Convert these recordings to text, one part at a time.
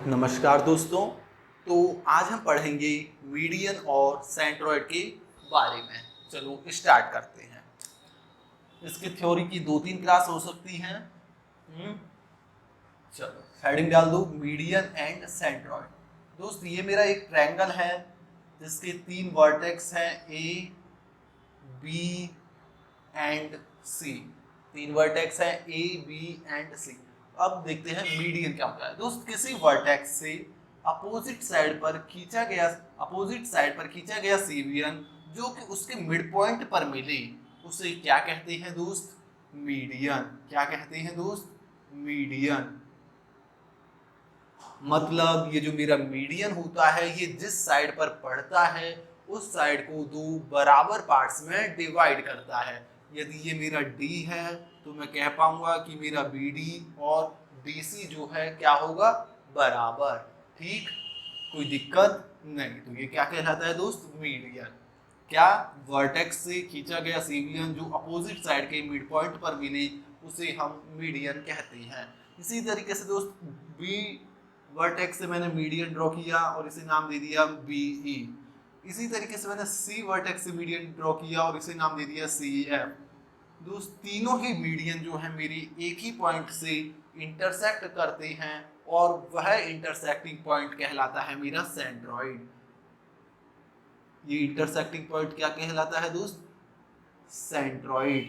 नमस्कार दोस्तों। तो आज हम पढ़ेंगे मीडियन और सेंट्रोइड के बारे में। चलो स्टार्ट करते हैं। इसकी थ्योरी की 2-3 क्लास हो सकती हैं। चलो हेडिंग डाल दो, मीडियन एंड सेंट्रोइड। दोस्त ये मेरा एक ट्रायंगल है जिसके 3 वर्टेक्स हैं, A B and C. 3 vertex हैं, ए बी एंड सी। अब देखते हैं मीडियन क्या होता है। दोस्त किसी वर्टेक्स से अपोजिट साइड पर खींचा गया सीवियन जो कि उसके मिड पॉइंट पर मिले, उसे क्या कहते हैं दोस्त? मीडियन। क्या कहते हैं दोस्त? मीडियन। मतलब ये जो मेरा मीडियन होता है, ये जिस साइड पर पड़ता है उस साइड को 2 बराबर पार्ट्स में डिवाइड करता है। यदि ये मेरा डी है तो मैं कह पाऊंगा कि मेरा बी डी और BC जो है क्या होगा? बराबर। ठीक, कोई दिक्कत नहीं। तो ये क्या कहलाता है दोस्त? मीडियन। क्या? वर्टेक्स से खींचा गया सीवियन जो अपोजिट साइड के मिड पॉइंट पर मिले, उसे हम मीडियन कहते हैं। इसी तरीके से दोस्त बी वर्टेक्स से मैंने मीडियन ड्रॉ किया और इसे नाम दे दिया BE। इसी तरीके से मैंने सी वर्टेक्स से मीडियन ड्रॉ किया और इसे नाम दे दिया CF। दोस्त तीनों ही मीडियन जो है मेरी एक ही पॉइंट से इंटरसेक्ट करते हैं और वह इंटरसेक्टिंग पॉइंट कहलाता है मेरा सेंट्रोइड। ये इंटरसेक्टिंग पॉइंट क्या कहलाता है दोस्त? सेंट्रोइड।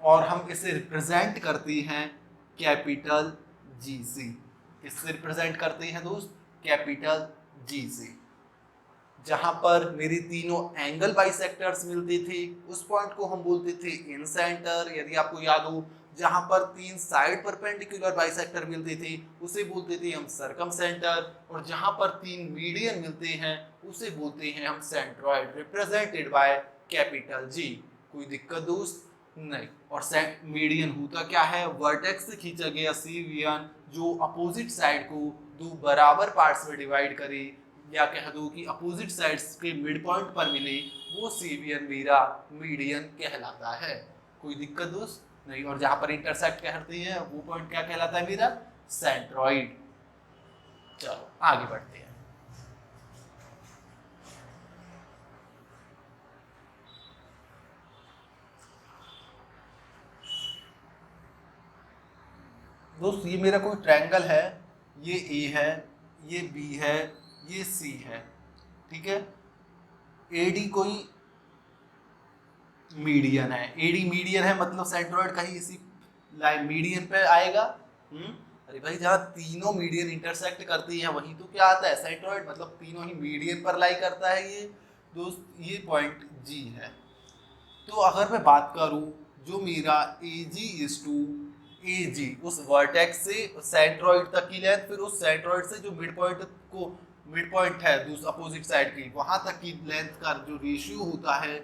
और हम इसे रिप्रेजेंट करते हैं कैपिटल G से। किससे रिप्रेजेंट करते हैं दोस्त? कैपिटल G से। जहां पर मेरे तीनों एंगल बाइसेक्टर्स मिलते थे उस पॉइंट को हम बोलते थे इन सेंटर। यदि आपको याद हो, जहां पर 3 साइड परपेंडिकुलर बाइसेक्टर मिलते थे उसे बोलते थे हम सर्कम सेंटर, और जहां पर 3 मीडियन मिलते हैं उसे बोलते हैं हम centroid, represented by capital G। कोई दिक्कत दोस्त? नहीं। और मीडियन होता क्या है? वर्टेक्स से खींचा गया सीवियन जो अपोजिट साइड को 2 बराबर पार्ट्स में डिवाइड करे, या कह दो कि अपोजिट साइड्स के मिड पॉइंट पर मिले, वो सीवियन मेरा मीडियन कहलाता है। कोई दिक्कत दोस्त? नहीं। और जहां पर इंटरसेक्ट करते हैं वो पॉइंट क्या कहलाता है मेरा? सेंट्रोइड। चलो आगे बढ़ते हैं। दोस्त ये मेरा कोई ट्रायंगल है, ये ए है, ये बी है, ये सी है। ठीक है, एडी कोई मीडियन है। एडी मीडियन है मतलब सेंट्रोइड कहीं इसी लाइन मीडियन पे आएगा। अरे भाई, जहाँ तीनों मीडियन इंटरसेक्ट करती हैं वहीं तो क्या आता है? सेंट्रोइड। मतलब तीनों ही मीडियन पर लाई करता है ये दोस्त। ये पॉइंट G है। तो अगर मैं बात करूं, जो मेरा AG उस वर्टेक्स से सेंट्रोइड तक की लेंथ, फिर उस सेंट्रोइड से जो मिड पॉइंट है दूसरा अपोजिट साइड की, वहां तक की लेंथ का जो रेशियो होता है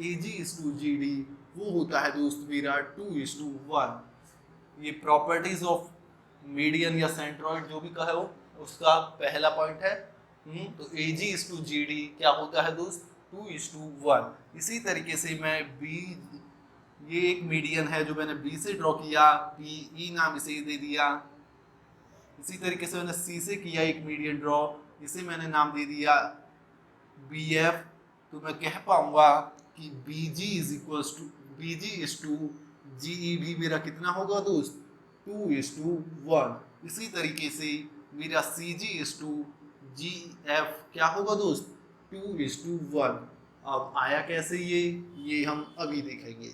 AG/GD, वो होता है दोस्त मेरा 2:1। ये प्रॉपर्टीज ऑफ मीडियन या सेंट्रोइड जो भी कहो उसका पहला पॉइंट है। तो AG/GD क्या होता है दोस्त? 2:1। इसी तरीके से मैं ये एक मीडियन है जो मैंने B से ड्रॉ किया, PE नाम इसे दे दिया। इसी तरीके से मैंने C से किया एक मीडियन ड्रॉ, इसे मैंने नाम दे दिया BF। तो मैं कह पाऊंगा कि BG भी मेरा कितना होगा दोस्त? 2:1। इसी तरीके से मेरा CG/GF क्या होगा दोस्त? 2:1। अब आया कैसे ये हम अभी देखेंगे।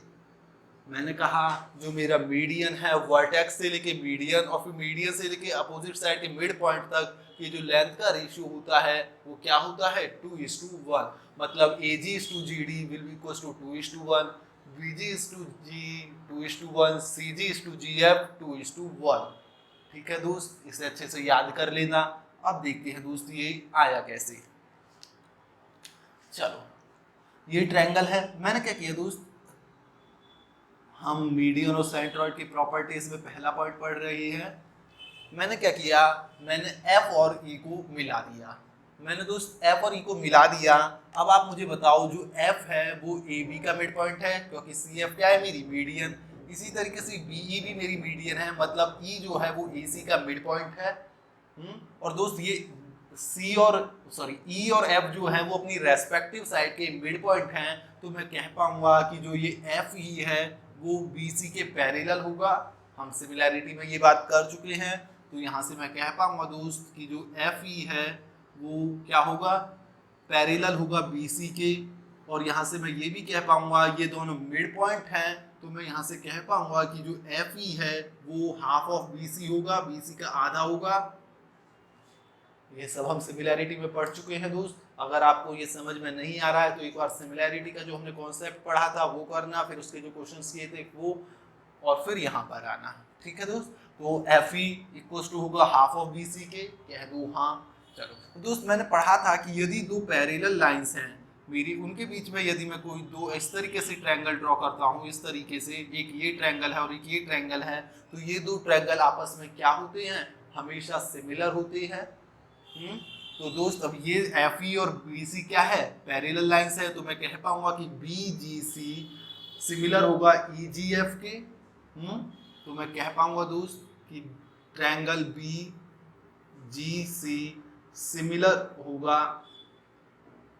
मैंने कहा जो मेरा मीडियन है वर्टेक्स से लेके मीडियन और फिर मीडियन से लेके अपोजिट साइड के मिड पॉइंट तक ये जो लेंथ का रेशियो होता है वो क्या होता है? 2:1। मतलब AG/GD will be equals to 2:1, BG/G 2:1, CG/GF 2:1। ठीक है दोस्त, इसे अच्छे से याद कर लेना। अब देखते हैं दोस्त ये आया कैसे। चलो, ये ट्रायंगल है। मैंने क्या किया दोस्त, हम मीडियन और सेंट्रोइड की प्रॉपर्टीज में पहला पॉइंट पढ़ रहे हैं। मैंने क्या किया, मैंने F और E को मिला दिया। मैंने दोस्त F और E को मिला दिया। अब आप मुझे बताओ, जो F है वो AB का मिड पॉइंट है क्योंकि CF क्या है? मेरी मीडियन। इसी तरीके से BE भी मेरी मीडियन है, मतलब E जो है वो AC का मिड पॉइंट है। और दोस्त ये ई और एफ जो है वो अपनी रेस्पेक्टिव साइड के मिड पॉइंट हैं, तो मैं कह पाऊंगा कि जो ये एफ ई है वो बी सी के पैरेलल होगा। हम सिमिलैरिटी में ये बात कर चुके हैं, तो यहाँ से मैं कह पाऊंगा दोस्त कि जो एफ ई है वो क्या होगा, पैरेलल होगा बी सी के। और यहाँ से मैं ये भी कह पाऊंगा ये दोनों मिड पॉइंट हैं, तो मैं यहाँ से कह पाऊंगा कि जो एफ ई है वो हाफ ऑफ बी सी होगा, बी सी का आधा होगा। ये सब हम सिमिलैरिटी में पढ़ चुके हैं दोस्त। अगर आपको ये समझ में नहीं आ रहा है तो एक बार सिमिलैरिटी का जो हमने कॉन्सेप्ट पढ़ा था वो करना, फिर उसके जो क्वेश्चंस किए थे वो, और फिर यहाँ पर आना। ठीक है दोस्त, तो एफ ई इक्वल्स टू होगा हाफ ऑफ बी सी के, कह दो हाँ। चलो तो दोस्त मैंने पढ़ा था कि यदि दो पैरेलल लाइंस हैं मेरी, उनके बीच में यदि मैं कोई दो इस तरीके से ट्रायंगल ड्रॉ करता हूँ, इस तरीके से, एक ये ट्रायंगल है और एक ये ट्रायंगल है, तो ये दो ट्रायंगल आपस में क्या होते हैं, हमेशा सिमिलर होते हैं। तो दोस्त अब ये एफ ई और बी सी क्या है, पैरेलल लाइंस है, तो मैं कह पाऊंगा कि बी जी सी सिमिलर होगा ई जी एफ के। तो मैं कह पाऊंगा दोस्त कि ट्रायंगल बी जी सी सिमिलर होगा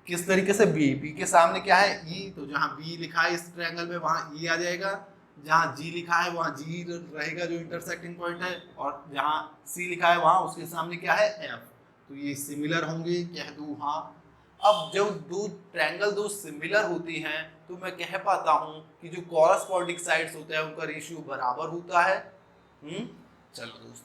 किस तरीके से, बी के सामने क्या है ई, तो जहां बी लिखा है इस ट्रायंगल में वहां ई आ जाएगा, जहां जी लिखा है वहां जी रहेगा जो इंटरसेक्टिंग पॉइंट है, और जहां सी लिखा है वहां उसके सामने क्या है, एफ। तो ये सिमिलर होंगे, कह दूं हाँ। अब जब दो ट्रायंगल दो सिमिलर होती हैं तो मैं कह पाता हूं कि जो कॉरस्पॉन्डिंग साइड्स होते हैं उनका रेशियो बराबर होता है। चलो दोस्त,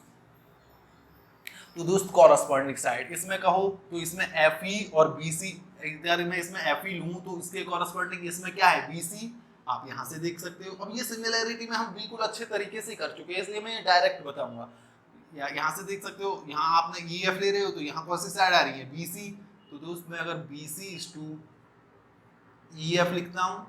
तो दोस्त कॉरस्पॉन्डिंग साइड इसमें कहो तो इसमें एफ ई और बी सी, इधर मैं इसमें एफ ई लूं तो इसके कॉरस्पॉन्डिंग इसमें क्या है, बी सी। आप यहाँ से देख सकते हो। अब ये सिमिलैरिटी में हम बिल्कुल अच्छे तरीके से कर चुके हैं, इसलिए मैं डायरेक्ट बताऊंगा। यहाँ से देख सकते हो, यहाँ आपने ई एफ ले रहे हो तो यहाँ कौन सी साइड आ रही है, बी सी। तो दोस्त मैं अगर B C is to E F लिखता हूँ,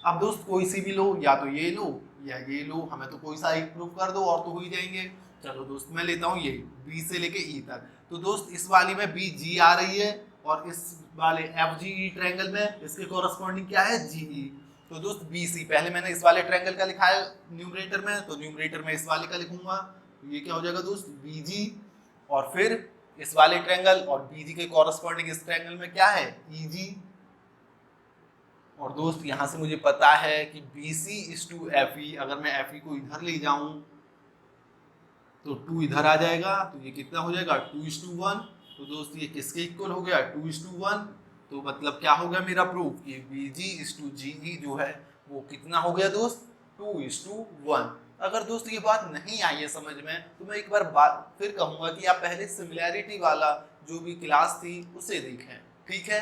अब दोस्त कोई सी भी लो, या तो ये लो या ये लो, हमें तो कोई सा एक प्रूव कर दो और तो हो ही जाएंगे। चलो दोस्त मैं लेता हूँ ये बी से लेके ई तक। तो दोस्त इस वाली में बी जी आ रही है और इस वाले एफ जी ई ट्रायंगल में इसके कॉरस्पॉन्डिंग क्या है, जी ई। तो दोस्त बी सी पहले मैंने इस वाले ट्रायंगल का लिखा है न्यूमरेटर में, तो न्यूमरेटर में इस वाले का लिखूंगा। ये क्या हो जाएगा दोस्त, बी जी, और फिर इस वाले ट्रायंगल और बी जी के कॉरस्पॉन्डिंग इस ट्रायंगल में क्या है, ई जी। और दोस्त यहाँ से मुझे पता है कि B C is to F E, अगर मैं एफ ई को इधर ले जाऊं तो 2 इधर आ जाएगा, तो ये कितना हो जाएगा, 2:1। तो दोस्त ये किसके इक्वल हो गया, 2:1। तो मतलब क्या हो गया मेरा प्रूफ कि B G is to G ई जो है वो कितना हो गया दोस्त, 2:1। अगर दोस्त ये बात नहीं आई है समझ में तो मैं एक बार बात फिर कहूंगा कि आप पहले सिमिलैरिटी वाला जो भी क्लास थी उसे देखें। ठीक है,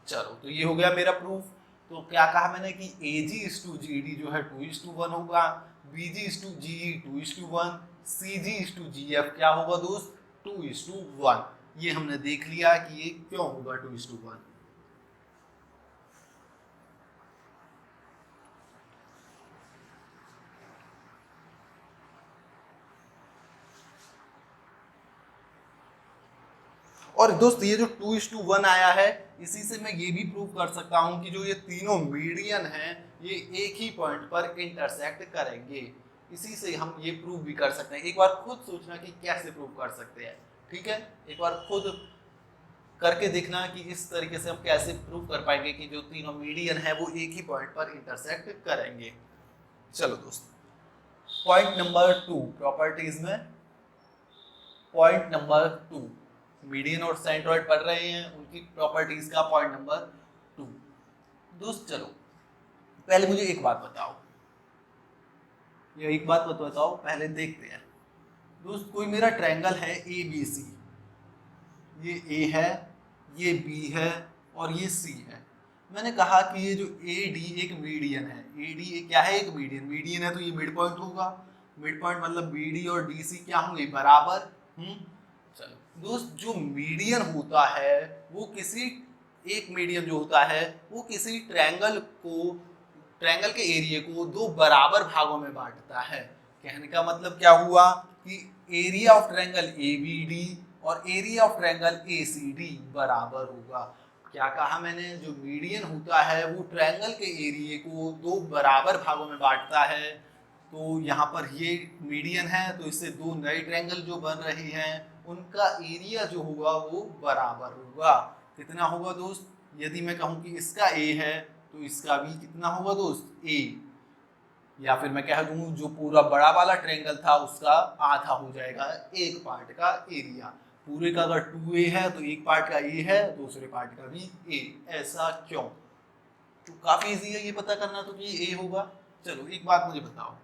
चलो तो ये हो गया मेरा प्रूफ। तो क्या कहा मैंने कि A G is to G D जो है 2:1 होगा, B G is to G E 2:1, C G is to G F क्या होगा दोस्त, 2:1। ये हमने देख लिया कि ये क्यों होगा 2:1। और दोस्त ये जो 2:1 आया है, इसी से मैं ये भी प्रूव कर सकता हूँ कि जो ये तीनों मीडियन हैं ये एक ही पॉइंट पर इंटरसेक्ट करेंगे। इसी से हम ये प्रूव भी कर सकते हैं। एक बार खुद सोचना कि कैसे प्रूव कर सकते हैं। ठीक है, एक बार खुद करके देखना कि इस तरीके से हम कैसे प्रूव कर पाएंगे कि जो तीनों मीडियन है वो एक ही पॉइंट पर इंटरसेक्ट करेंगे। चलो दोस्त, पॉइंट नंबर 2 प्रॉपर्टीज में, पॉइंट नंबर 2 मीडियन और सेंट्रोइड पढ़ रहे हैं उनकी प्रॉपर्टीज का पॉइंट नंबर 2। दोस्त चलो पहले मुझे एक बात बताओ, ये एक बात बताओ पहले देखते हैं। दोस्त कोई मेरा ट्रायंगल है ए बी सी, ये ए है, ये बी है और ये सी है। मैंने कहा कि ये जो ए डी एक मीडियन है, ए डी क्या है, एक मीडियन। मीडियन है तो ये मिड पॉइंट होगा, मिड पॉइंट मतलब बी डी और डी सी क्या होंगे, बराबर। चलो दोस्त, जो मीडियन होता है वो किसी एक मीडियन जो होता है वो किसी ट्रायंगल के एरिया को दो बराबर भागों में बांटता है। कहने का मतलब क्या हुआ कि area of triangle A b d और area of triangle a c d बराबर होगा। क्या कहा मैंने, जो मीडियन होता है वो ट्रायंगल के एरिया को दो बराबर भागों में बांटता है। तो यहाँ पर ये मीडियन है, तो इससे दो नए ट्रायंगल जो बन रहे हैं उनका एरिया जो होगा वो बराबर होगा। कितना होगा दोस्त? यदि मैं कहूँ कि इसका ए है तो इसका भी कितना होगा दोस्त? ए। या फिर मैं कह दूँ जो पूरा बड़ा वाला ट्रायंगल था उसका आधा हो जाएगा एक पार्ट का एरिया। पूरे का अगर 2a है तो एक पार्ट का a है, दूसरे पार्ट का भी a। ऐसा क्यों? तो काफी इजी है ये पता करना तो कि a होगा। चलो एक बात मुझे बताओ,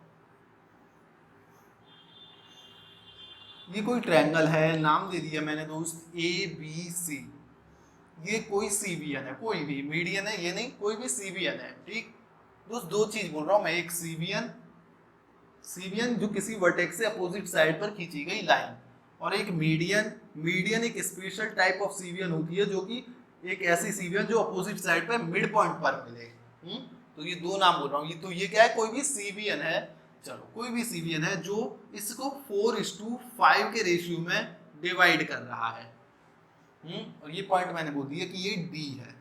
ये कोई ट्रायंगल है, नाम दे दिया मैंने दोस्त ए बी सी। ये कोई सीबियन है, कोई भी मीडियन है ये नहीं, कोई भी सीबियन है। ठीक दोस्त, दो चीज बोल रहा हूं मैं, एक सीबियन, सीबियन जो किसी वर्टेक्स से अपोजिट साइड पर खींची गई लाइन, और एक मीडियन। मीडियन एक स्पेशल टाइप ऑफ सीबियन होती है जो कि एक ऐसी सीबियन जो अपोजिट साइड पर मिड पॉइंट पर मिले। तो ये दो नाम बोल रहा हूँ। ये तो ये क्या है? कोई भी सीबियन है। चलो कोई भी सीबियन है जो इसको 4:5 के रेशियो में डिवाइड कर रहा है। और ये पॉइंट मैंने बोल दिया कि ये डी है।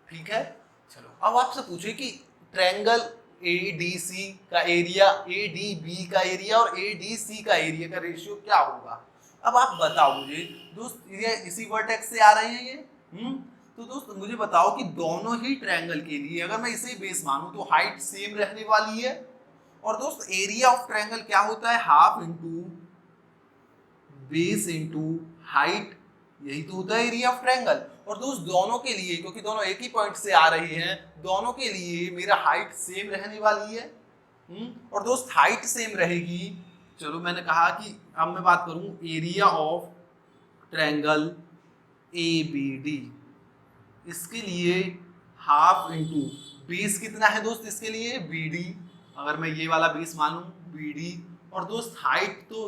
ठीक है, चलो अब आपसे पूछे कि ट्रायंगल ADC का एरिया, ADB का एरिया और ADC का एरिया का रेशियो क्या होगा? अब आप बताओ मुझे दोस्त, ये इसी वर्टेक्स से आ रहे हैं ये। तो दोस्त मुझे बताओ कि दोनों ही ट्रायंगल के लिए अगर मैं इसे बेस मानूं तो हाइट सेम रहने वाली है। और दोस्त एरिया ऑफ ट्रायंगल क्या होता है? Half into base into height, यही तो होता है एरिया ऑफ ट्रायंगल। और दोस्त दोनों के लिए, क्योंकि दोनों एक ही पॉइंट से आ रही हैं, दोनों के लिए मेरा हाइट सेम रहने वाली है। और दोस्त हाइट सेम रहेगी। चलो मैंने कहा कि अब मैं बात करूं एरिया ऑफ ट्रायंगल ABD, इसके लिए हाफ इंटू बेस कितना है दोस्त इसके लिए? BD। अगर मैं ये वाला बेस मानूं BD, और दोस्त हाइट तो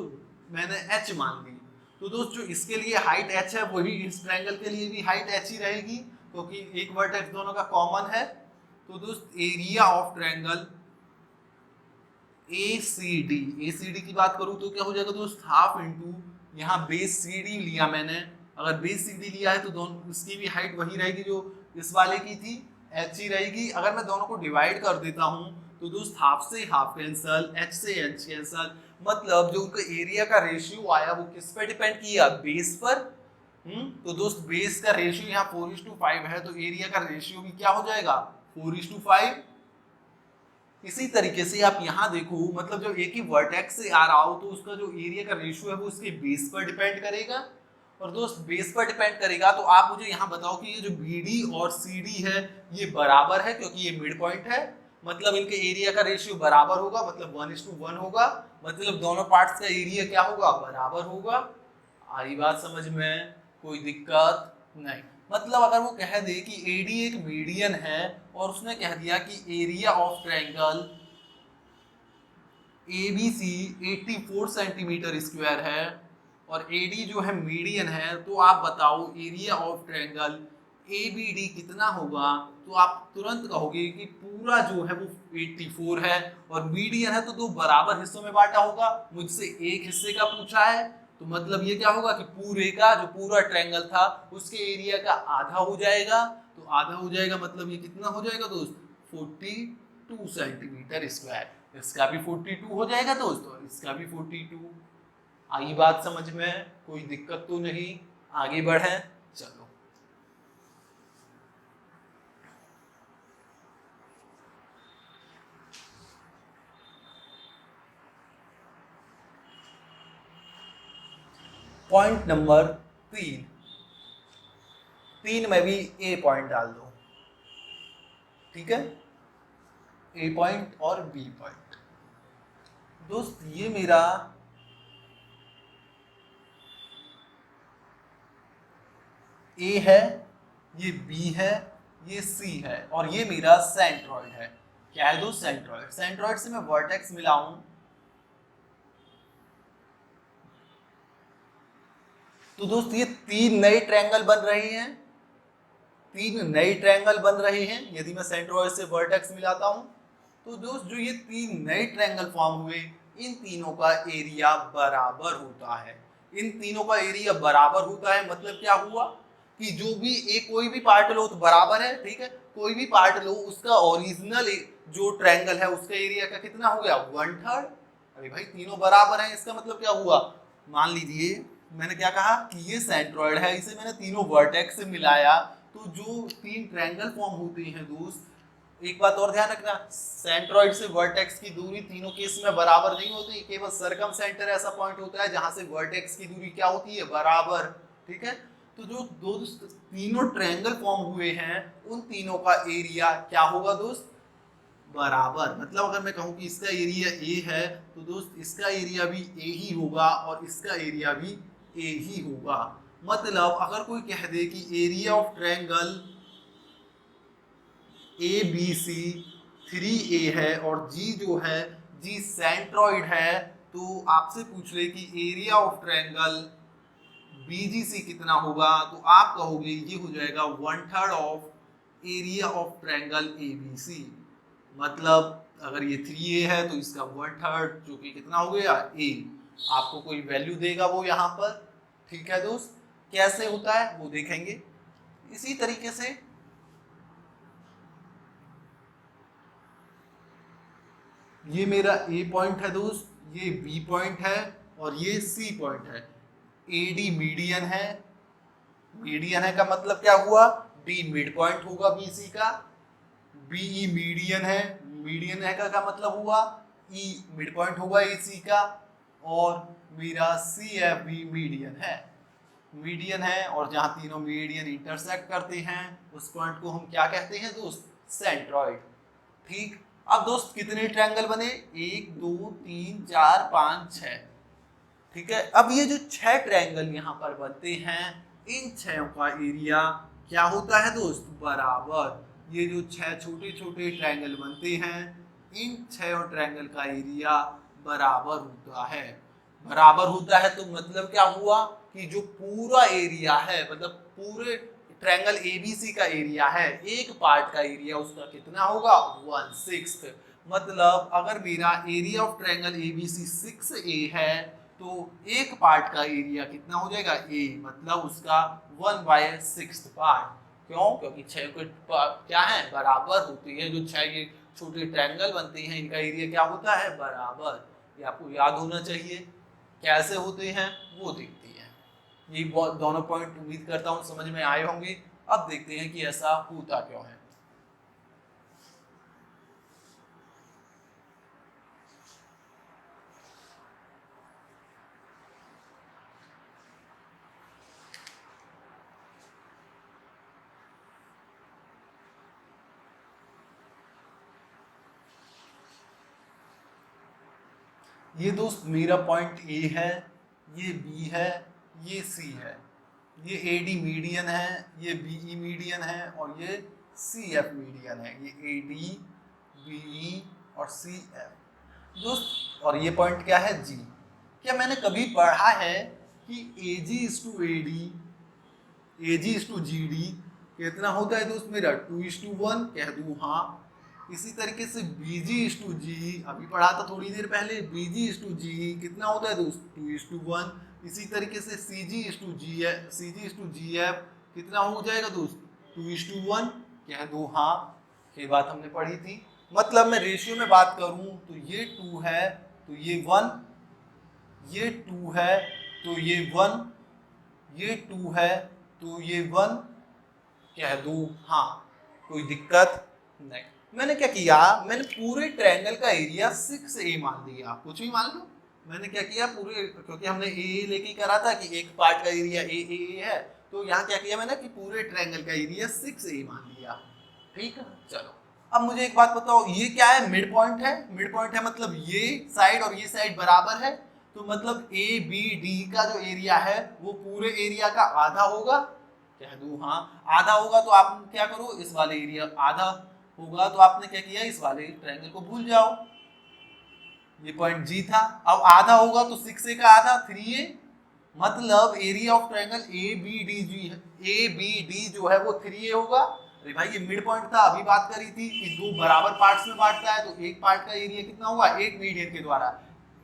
मैंने h मान ली। तो दोस्त जो इसके लिए हाइट h है वही इस ट्रायंगल के लिए भी हाइट h ही रहेगी, क्योंकि एक वर्टेक्स दोनों का कॉमन है। तो दोस्त एरिया ऑफ ट्रायंगल ACD की बात करूं तो क्या हो जाएगा दोस्त? हाफ इंटू यहाँ बेस CD लिया मैंने। अगर बेस CD लिया है तो दोनों इसकी भी हाइट वही रहेगी जो इस वाले की थी, h ही रहेगी। अगर मैं दोनों को डिवाइड कर देता हूँ तो दोस्त हाफ से हाफ कैंसल, h से h कैंसल, मतलब जो उनका एरिया का रेशियो आया वो किस पर डिपेंड किया? बेस पर। तो दोस्त बेस का रेशियो यहाँ 4:5 है, तो एरिया का रेशियो भी क्या हो जाएगा? 4:5। इसी तरीके से आप यहाँ देखो, मतलब जब एक ही वर्टेक्स से आ रहा हो तो उसका जो एरिया का रेशियो है वो उसके बेस पर डिपेंड करेगा। और दोस्त बेस पर डिपेंड करेगा तो आप मुझे यहाँ बताओ कि ये जो BD और CD है ये बराबर है, क्योंकि ये मिड पॉइंट है, मतलब इनके एरिया का रेशियो बराबर होगा, मतलब 1:1 होगा, मतलब दोनों पार्ट्स का एरिया क्या होगा? बराबर होगा। आई बात समझ में? कोई दिक्कत नहीं। मतलब अगर वो कह दे कि AD एक मीडियन है और उसने कह दिया कि area of triangle ABC 84 centimetre square है और AD जो है मीडियन है, तो आप बताओ एरिया ऑफ ट्रायंगल ABD कितना होगा? तो आप तुरंत कहोगे कि पूरा जो है वो 84 है, और मीडियन है तो दो बराबर हिस्सों में बांटा होगा। मुझसे एक हिस्से का पूछा है तो मतलब ये क्या होगा कि पूरे का जो पूरा ट्रायंगल था उसके एरिया का आधा हो जाएगा। तो आधा हो जाएगा मतलब ये कितना हो जाएगा दोस्त? 42 सेंटीमीटर स्क्वायर। इसका भी 42 हो जाएगा दोस्त और इसका भी 42। आई बात समझ में? कोई दिक्कत तो नहीं? आगे बढ़े चलो। पॉइंट नंबर 3 में भी A पॉइंट डाल दो। ठीक है, A पॉइंट और B पॉइंट। दोस्त ये मेरा A है, ये B है, ये C है, और ये मेरा सेंट्रॉइड है। क्या है दोस्त? सेंट्रॉइड। सेंट्रॉइड से मैं वर्टेक्स मिलाऊं तो दोस्त ये 3 नए ट्रायंगल बन रहे हैं, 3 नए ट्रायंगल बन रहे हैं। यदि मैं सेंट्रॉइड से वर्टेक्स मिलाता हूं तो दोस्त जो ये 3 नए ट्रायंगल फॉर्म हुए इन तीनों का एरिया बराबर होता है। इन तीनों का एरिया बराबर होता है मतलब क्या हुआ कि जो भी एक कोई भी पार्ट लो तो बराबर है, ठीक है, कोई भी पार्ट लो उसका ओरिजिनल जो ट्रायंगल है उसका एरिया का कितना हो गया 1/3। अरे भाई तीनों बराबर हैं, इसका मतलब क्या हुआ, मान लीजिए मैंने क्या कहा कि ये सेंट्रॉइड है, इसे मैंने तीनों वर्टेक्स से मिलाया, तो जो तीन ट्रायंगल फॉर्म होते हैं दोस्त, एक बात और ध्यान रखना, सेंट्रॉइड से वर्टेक्स की दूरी तीनों केस में बराबर नहीं होती, केवल सर्कम सेंटर ऐसा पॉइंट होता है जहां से वर्टेक्स की दूरी क्या होती है बराबर, ठीक है। तो जो दोस्त तीनों ट्रायंगल फॉर्म हुए हैं उन तीनों का एरिया क्या होगा दोस्त बराबर। मतलब अगर मैं कहूं कि इसका एरिया ए है तो दोस्त इसका एरिया भी ए ही होगा और इसका एरिया भी ए ही होगा। मतलब अगर कोई कह दे कि area of triangle A B C 3A है और G जो है G सेंट्रॉइड है, तो आपसे पूछ ले कि एरिया ऑफ ट्रायंगल BGC कितना होगा, तो आप कहोगे ये हो जाएगा 1/3 of area of triangle ABC। मतलब अगर ये 3A है तो इसका 1/3 जो कि कितना हो गया A, आपको कोई वैल्यू देगा वो यहाँ पर, ठीक है दोस्त। कैसे होता है वो देखेंगे। इसी तरीके से ये मेरा ए पॉइंट है दोस्त, ये बी पॉइंट है और ये सी पॉइंट है। एडी मीडियन है, मीडियन है का मतलब क्या हुआ, डी मिड पॉइंट होगा बीसी का। बीई मीडियन है, मीडियन है का मतलब हुआ ई मिड पॉइंट होगा एसी का। और मेरा सी एफ भी मीडियन है, मीडियन है, और जहां तीनों मीडियन इंटरसेक्ट करते हैं उस पॉइंट को हम क्या कहते हैं दोस्त सेंट्रॉइड, ठीक। अब दोस्त कितने ट्रायंगल बने 1 2 3 4 5 6, ठीक है। अब ये जो 6 ट्रायंगल यहाँ पर बनते हैं इन 6 का एरिया क्या होता है दोस्त बराबर। ये जो 6 छोटे छोटे ट्रायंगल बनते हैं इन 6 ट्रायंगल का एरिया बराबर होता है। बराबर होता है तो मतलब क्या हुआ कि जो पूरा एरिया है, मतलब पूरे ट्रायंगल एबीसी का एरिया है, एक पार्ट का एरिया उसका कितना होगा 1/6। मतलब अगर मेरा area of triangle ABC 6A है तो एक पार्ट का एरिया कितना हो जाएगा A, मतलब उसका 1/6 पार्ट। क्यों, क्योंकि 6 के क्या है बराबर होती है। जो 6 ये छोटे ट्रायंगल बनते हैं इनका एरिया क्या होता है बराबर। ये आपको याद होना चाहिए। कैसे होते हैं वो देखते हैं। ये दोनों पॉइंट उम्मीद करता हूँ समझ में आए होंगे। अब देखते हैं कि ऐसा होता क्यों है। ये दोस्त मेरा पॉइंट ए है, ये बी है, ये सी है, ये एडी मीडियन है, ये बीई मीडियन है और ये सीएफ मीडियन है। ये एडी बीई और सीएफ दोस्त। और ये पॉइंट क्या है जी। क्या मैंने कभी पढ़ा है कि AG is to AD, AG is to GD कितना होता है दोस्त मेरा 2:1, कह दूं हाँ। इसी तरीके से BG इज टू जी, अभी पढ़ा था थोड़ी देर पहले, BG इज टू जी कितना होता है दोस्त 2:1। इसी तरीके से CG इज टू जी है, CG इज टू GF कितना हो जाएगा दोस्त 2:1, कह दो हाँ। ये बात हमने पढ़ी थी। मतलब मैं रेशियो में बात करूं तो ये 2 है तो ये 1, ये 2 है तो ये 1, ये 2 है तो ये 1, कह दूं हाँ। कोई दिक्कत नहीं। मैंने क्या किया, मैंने पूरे ट्रायंगल का एरिया 6A मान लिया, कुछ भी मान लो। मैंने क्या किया पूरे, क्योंकि हमने ए लेके करा था कि एक पार्ट का एरिया ए है, तो यहाँ क्या किया मैंने कि पूरे ट्रायंगल का एरिया 6A मान लिया, ठीक है। चलो अब मुझे एक बात बताओ, ये क्या है मिड पॉइंट है। मिड पॉइंट है मतलब ये साइड और ये साइड बराबर है, तो मतलब ABD का जो एरिया है वो पूरे एरिया का आधा होगा, कह दूं हाँ। आधा होगा तो आप क्या करो, इस वाले एरिया आधा होगा तो आपने क्या किया इस वाले ट्रायंगल को भूल जाओ, ये पॉइंट जी था। अब आधा होगा तो 6A का आधा 3A, मतलब एरिया ऑफ ट्रायंगल ABD जो है वो 3A होगा। अरे भाई ये मिड पॉइंट था, अभी बात करी थी कि दो बराबर पार्ट्स में बांटता है, तो एक पार्ट का एरिया कितना होगा एक मीडियन के द्वारा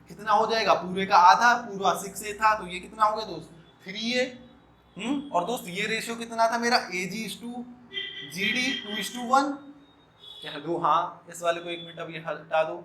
कितना हो जाएगा पूरे का आधा, पूरा 6A था तो ये कितना हो गया दोस्त 3A। और दोस्त ये रेशियो कितना था मेरा AG:GD 2:1 कह दो। हाँ, इस वाले को 1 मिनट अब ये हटा दो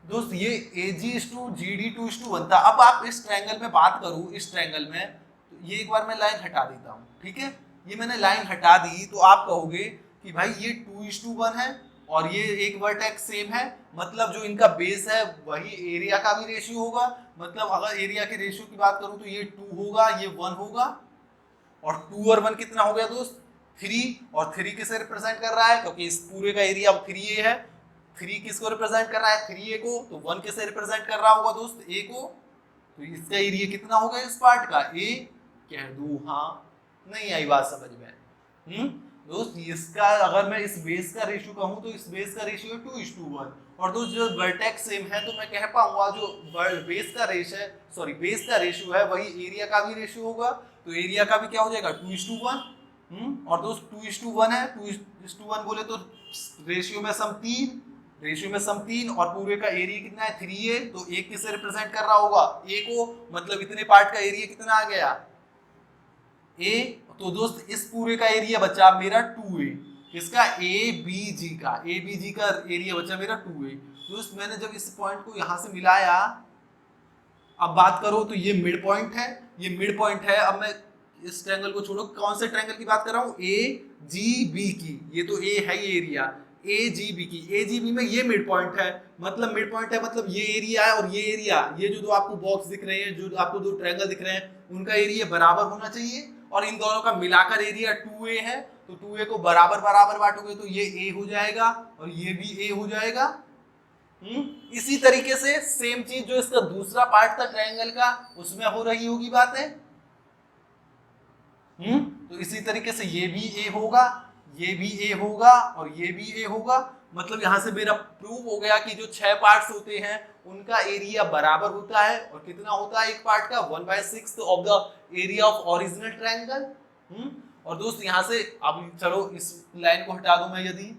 दोस्त, ये AG:GD 2:1 था। अब आप इस ट्रायंगल में बात करूं, इस ट्रायंगल में तो ये एक बार मैं लाइन हटा देता हूं, ठीक है। ये मैंने लाइन हटा दी तो आप कहोगे कि भाई ये 2:1 है और ये एक वर्टेक्स सेम है, मतलब जो इनका बेस है वही एरिया का भी रेशियो होगा। मतलब अगर एरिया के रेशियो की बात करूं तो ये 2 होगा, ये 1 होगा, और 2 और 1 कितना हो गया दोस्त 3, और 3 किसे रिप्रेजेंट कर रहा है, क्योंकि इस पूरे का एरिया 3A है। 3 किसको रिप्रेजेंट कर रहा है 3A को, तो 1 किसे रिप्रेजेंट कर रहा होगा दोस्त A को, तो इसका एरिया कितना होगा इस पार्ट का A, कह दूं हाँ। नहीं आई बात समझ में? दोस्त इसका अगर मैं इस बेस का रेशियो कहूं तो इस बेस का रेशियो 2:1, और दोस्त जो वर्टेक्स सेम है तो मैं कह पाऊंगा जो बेस का रेशियो है वही एरिया का भी रेशियो होगा, तो एरिया का भी क्या हो जाएगा 2:1। और दोस्त 2:1 है, 2:1 बोले तो रेशियो में सम 3 और पूरे का एरिया कितना है 3A, तो A किसे रिप्रेजेंट कर रहा होगा A को, मतलब इतने पार्ट का एरिया कितना आ गया A। तो दोस्त इस पूरे का एरिया बचा मेरा 2A, किसका ABG का एरिया बचा मेरा 2A। दोस्त मैंने जब इस पॉइंट को यहां से मिलाया, अब बात करो तो ये मिड पॉइंट है, अब मैं इस ट्रायंगल को छोड़ो, कौन से ट्रायंगल की बात कर रहा हूँ AGB की, ये तो A है ये एरिया AGB में ये मिड पॉइंट है, मतलब ये एरिया है और ये एरिया, ये जो आपको बॉक्स दिख रहे हैं, जो आपको दो ट्रायंगल दिख रहे हैं, उनका एरिया बराबर होना चाहिए, और इन दोनों का मिलाकर एरिया 2A है, तो 2A को बराबर बांटोगे तो ये A हो जाएगा और ये भी A हो जाएगा। इसी तरीके से सेम चीज जो इसका दूसरा पार्ट था ट्रायंगल का, उसमें हो रही होगी बातें। तो इसी तरीके से ये भी A होगा, ये भी A होगा और ये भी A होगा। मतलब यहां से मेरा प्रूव हो गया कि जो 6 पार्ट्स होते हैं उनका एरिया बराबर होता है, और कितना होता है एक पार्ट का 1/6 of the area of original triangle. और दोस्त यहां से अब चलो इस लाइन को हटा दूं मैं, यदि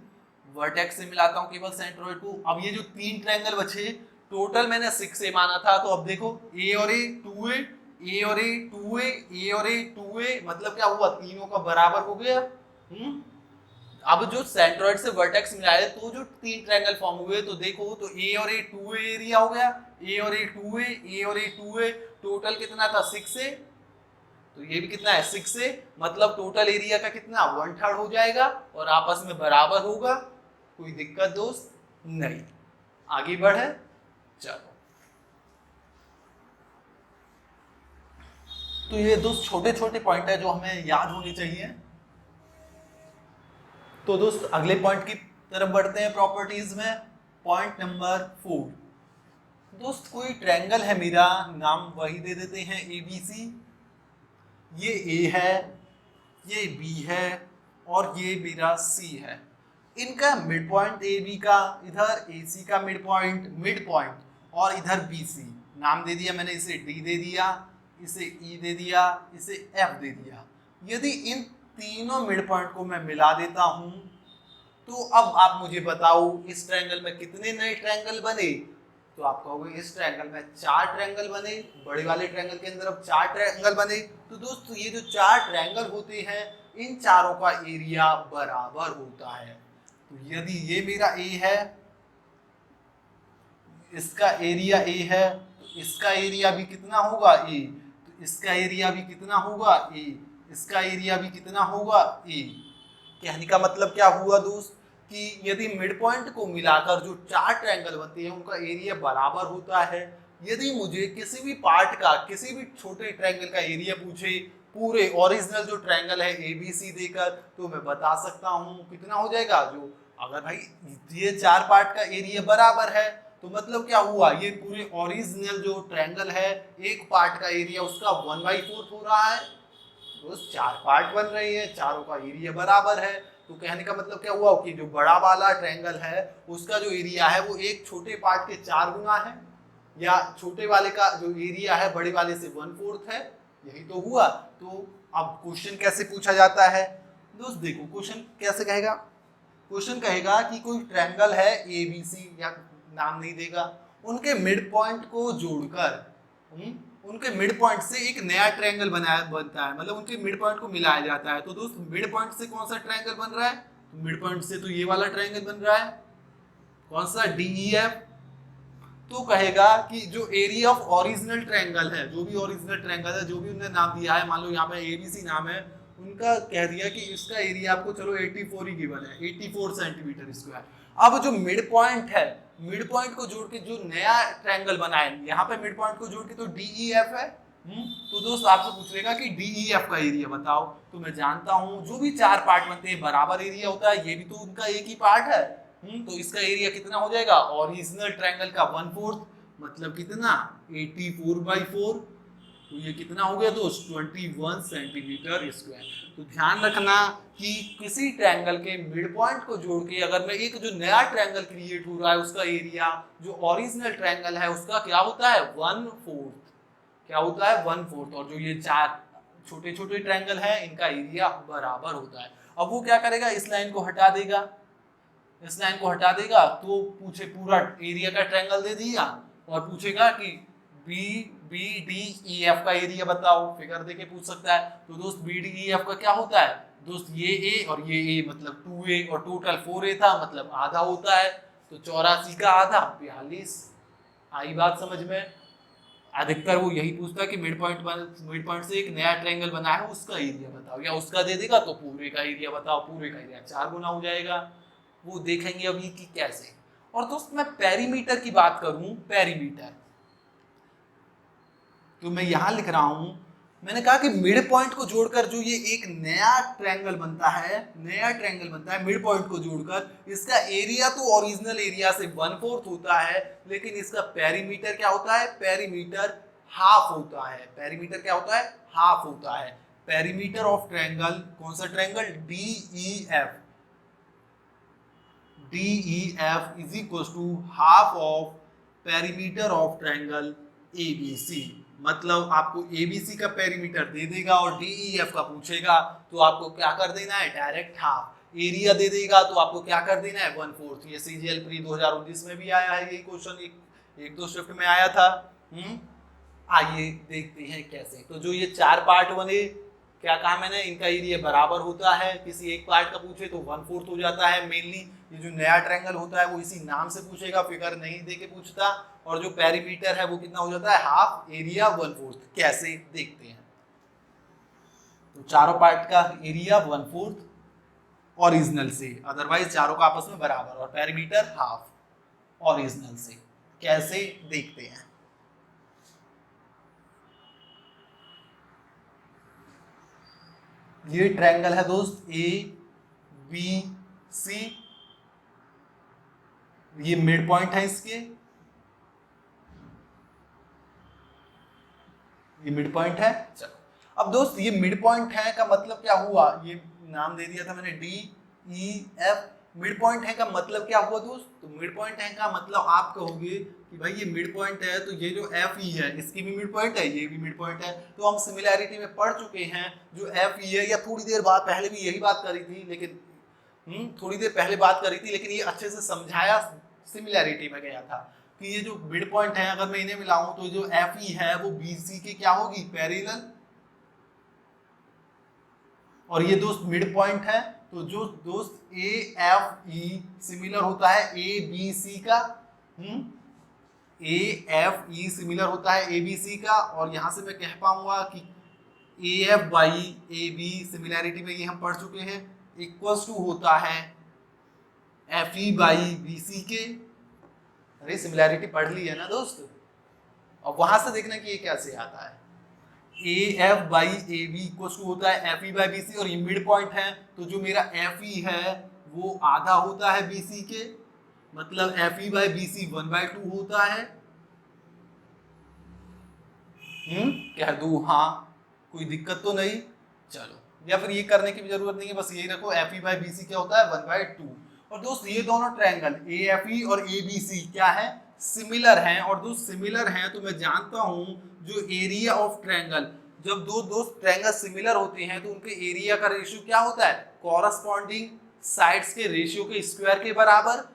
वर्टेक्स से मिलाता हूं केवल सेंट्रोइड को। अब ये जो 3 ट्रायंगल बचे, टोटल मैंने 6A माना था, तो अब देखो A और A 2A, A और A 2A, A और A 2A, मतलब क्या हुआ तीनों का बराबर हो गया। अब जो सेंट्रोइड से वर्टेक्स मिलाए तो जो 3 ट्रायंगल फॉर्म हुए, तो देखो तो A और A 2A एरिया हो गया, A और A 2A, A और A 2A, टोटल कितना था 6A, तो ये भी कितना है 6A, मतलब टोटल एरिया का कितना 1/3 हो जाएगा और आपस में बराबर होगा। कोई दिक्कत दोस्त नहीं, आगे बढ़े चलो। तो ये दोस्त छोटे छोटे पॉइंट है जो हमें याद होनी चाहिए। तो दोस्त अगले पॉइंट की तरफ बढ़ते हैं प्रॉपर्टीज में। पॉइंट नंबर 4, दोस्त कोई ट्रायंगल है मेरा, नाम वही दे देते हैं ABC। ये A है, ये B है और ये मेरा C है। इनका मिड पॉइंट AB का, इधर AC का मिड पॉइंट और इधर BC। नाम दे दिया मैंने, इसे D दे दिया, इसे E दे दिया, इसे F दे दिया। यदि इन तीनों मिड पॉइंट को मैं मिला देता हूं तो अब आप मुझे बताओ इस ट्रायंगल में कितने नए ट्रायंगल बने। तो आप कहोगे इस ट्रायंगल में 4 ट्रायंगल बने, बड़े वाले ट्रायंगल के अंदर अब 4 ट्रायंगल बने। तो दोस्तों ये जो 4 ट्रायंगल होते हैं इन चारों का एरिया बराबर होता है। तो यदि ये मेरा A है, इसका एरिया A है, तो इसका एरिया भी कितना होगा A, तो इसका एरिया भी कितना होगा A, इसका एरिया भी कितना होगा A। कहने का मतलब क्या हुआ दोस्त कि यदि मिड पॉइंट को मिलाकर जो 4 ट्रायंगल बनते हैं उनका एरिया बराबर होता है। यदि मुझे किसी भी पार्ट का, किसी भी छोटे ट्रायंगल का एरिया पूछे पूरे ओरिजिनल जो ट्रायंगल है ABC देकर, तो मैं बता सकता हूँ कितना हो जाएगा। जो अगर भाई ये 4 पार्ट का एरिया बराबर है तो मतलब क्या हुआ, ये पूरे ओरिजिनल जो ट्रायंगल है एक पार्ट का एरिया उसका 1/4 हो रहा है। तो 4 पार्ट बन रहे हैं, चारों का एरिया बराबर है। तो कहने का मतलब क्या हुआ कि जो बड़ा वाला ट्रायंगल है उसका जो एरिया है वो एक छोटे पार्ट के 4 गुना है, या छोटे वाले का जो एरिया है बड़े वाले से 1/4 है। यही तो हुआ। तो अब क्वेश्चन कैसे पूछा जाता है दोस्त, देखो क्वेश्चन कैसे कहेगा। क्वेश्चन कहेगा कि कोई ट्रायंगल है ABC, या नाम नहीं देगा, उनके मिड पॉइंट को जोड़कर उनके मिड पॉइंट से एक नया ट्रायंगल बनता है, मतलब उनके मिड पॉइंट को मिलाया जाता है। तो दोस्त मिड पॉइंट से कौन सा ट्रायंगल बन रहा है? तो मिड पॉइंट से तो ये वाला ट्रायंगल बन रहा है, कौन सा? DEF। तो कहेगा कि जो एरिया ऑफ ओरिजिनल ट्रायंगल है, जो भी ओरिजिनल ट्रायंगल है, जो भी उन्होंने नाम दिया है, मान लो यहाँ पे ABC नाम है उनका, कह दिया कि इसका एरिया आपको चलो 84 ही गिवन है, 84 सेंटीमीटर स्क्वायर। अब जो मिड पॉइंट है, मिड पॉइंट को जोड़ के जो नया ट्रायंगल बना है, यहाँ पे मिड पॉइंट को जोड़ के तो DEF है। तो दोस्त आपसे पूछ लेगा कि DEF का एरिया बताओ। तो मैं जानता हूँ जो भी चार पार्ट बनते हैं बराबर एरिया होता है, ये भी तो उनका एक ही पार्ट है। तो इसका एरिया कितना हो जाएगा? ओरिजिनल ट्रायंगल का 1/4, मतलब कितना? 84/4। तो ये कितना हो गया दोस्त? 21 सेंटीमीटर स्क्वायर। तो ध्यान रखना कि किसी ट्रायंगल के मिड पॉइंट को जोड़ के अगर मैं एक जो नया ट्रायंगल क्रिएट हो रहा है उसका एरिया जो ओरिजिनल ट्रायंगल है उसका क्या होता है? 1/4। क्या होता है? 1/4। और जो ये चार छोटे छोटे ट्रायंगल है इनका एरिया बराबर होता है। अब वो क्या करेगा? इस लाइन को हटा देगा, इस लाइन को हटा देगा तो पूछे पूरा एरिया का ट्रायंगल दे दिया और पूछेगा कि BDEF का एरिया बताओ, फिगर देके पूछ सकता है। तो दोस्त BDEF का क्या होता है दोस्त? ये A और ये A, मतलब 2A, और टोटल 4A था, मतलब आधा होता है। तो 84 का आधा 42। आई बात समझ में? अधिकतर वो यही पूछता है कि मिड पॉइंट से एक नया ट्रायंगल बना है उसका एरिया बताओ, या उसका दे देगा तो पूरे का एरिया बताओ, पूरे का एरिया 4 गुना हो जाएगा। वो देखेंगे अभी कि कैसे। और दोस्त मैं पेरीमीटर की बात करूं, पेरीमीटर तो मैं यहां लिख रहा हूं, मैंने कहा कि मिड पॉइंट को जोड़कर जो ये एक नया ट्रायंगल बनता है, नया ट्रायंगल बनता है मिड पॉइंट को जोड़कर, इसका एरिया तो ओरिजिनल एरिया से 1/4 होता है, लेकिन इसका पेरीमीटर क्या होता है? पेरीमीटर हाफ होता है। पेरीमीटर क्या होता है? हाफ होता है। पेरीमीटर ऑफ ट्रायंगल, कौन सा triangle? DEF। DEF is equal to half of perimeter of triangle ABC। मतलब आपको ABC का पेरीमीटर दे देगा और DEF का पूछेगा तो आपको क्या कर देना है? Direct half. एरिया दे देगा तो आपको क्या कर देना है? 1/4। ये CGL प्री 2019 में भी आया है, ये क्वेश्चन एक दो शिफ्ट में आया था। आइए देखते हैं कैसे। तो जो ये चार पार्ट बने, क्या कहा मैंने? इनका एरिया बराबर होता है। किसी एक पार्ट का पूछे तो 1/4 हो जाता है। मेनली ये जो नया ट्रायंगल होता है वो इसी नाम से पूछेगा, फिगर नहीं दे के पूछता। और जो पेरीमीटर है वो कितना हो जाता है? Half, area 1/4। कैसे देखते हैं। तो चारों पार्ट का एरिया 1/4 ओरिजिनल से, अदरवाइज चारों का आपस में बराबर, और पेरीमीटर हाफ ओरिजिनल से। कैसे देखते हैं। ये ट्रायंगल है दोस्त ABC, ये मिड पॉइंट है इसके, ये मिड पॉइंट है। चलो अब दोस्त ये मिड पॉइंट है का मतलब क्या हुआ? ये नाम दे दिया था मैंने DEF। मिड पॉइंट है का मतलब क्या हुआ दोस्त? तो मिड पॉइंट है का मतलब आप कहोगे कि भाई ये मिड पॉइंट है तो ये जो FE है इसकी भी मिड पॉइंट है, ये भी मिड पॉइंट है। तो हम सिमिलैरिटी में पढ़ चुके हैं जो FE है, या थोड़ी देर बाद पहले भी यही बात करी थी, लेकिन थोड़ी देर पहले बात करी थी, लेकिन ये अच्छे से समझाया सिमिलैरिटी में गया था कि ये जो मिड पॉइंट है अगर मैं इन्हें मिलाऊं तो जो FE है वो BC के क्या होगी? पैरेलल। और ये दोस्त मिड पॉइंट है तो जो दोस्त AFE सिमिलर होता है ABC का, AFE सिमिलर होता है ABC का। और यहां से मैं कह पाऊंगा कि AF बाई AB सिमिलैरिटी में ये हम पढ़ चुके हैं, इक्वल्स टू होता है FE बाई BC के। अरे सिमिलैरिटी पढ़ ली है ना दोस्त। और वहां से देखना कि ये कैसे आता है। AF by AB equals to होता है FE बाई BC, और ये मिड पॉइंट है तो जो मेरा FE है वो आधा होता है BC के, मतलब FE बाई BC 1/2 होता है। कह दूं? हाँ, कोई दिक्कत तो नहीं। चलो, या फिर ये करने की भी जरूरत नहीं है, बस यही रखो FE बाई BC क्या होता है? 1/2। और दोस्त ये दोनों ट्रायंगल AFE और ABC क्या है? सिमिलर हैं। और दोस्त सिमिलर हैं तो मैं जानता हूं जो एरिया ऑफ ट्रायंगल, जब दो दोस्त ट्रायंगल सिमिलर होते हैं तो उनके एरिया का रेशियो क्या होता है? कॉरस्पॉन्डिंग साइड्स के रेशियो के स्क्वायर के बराबर।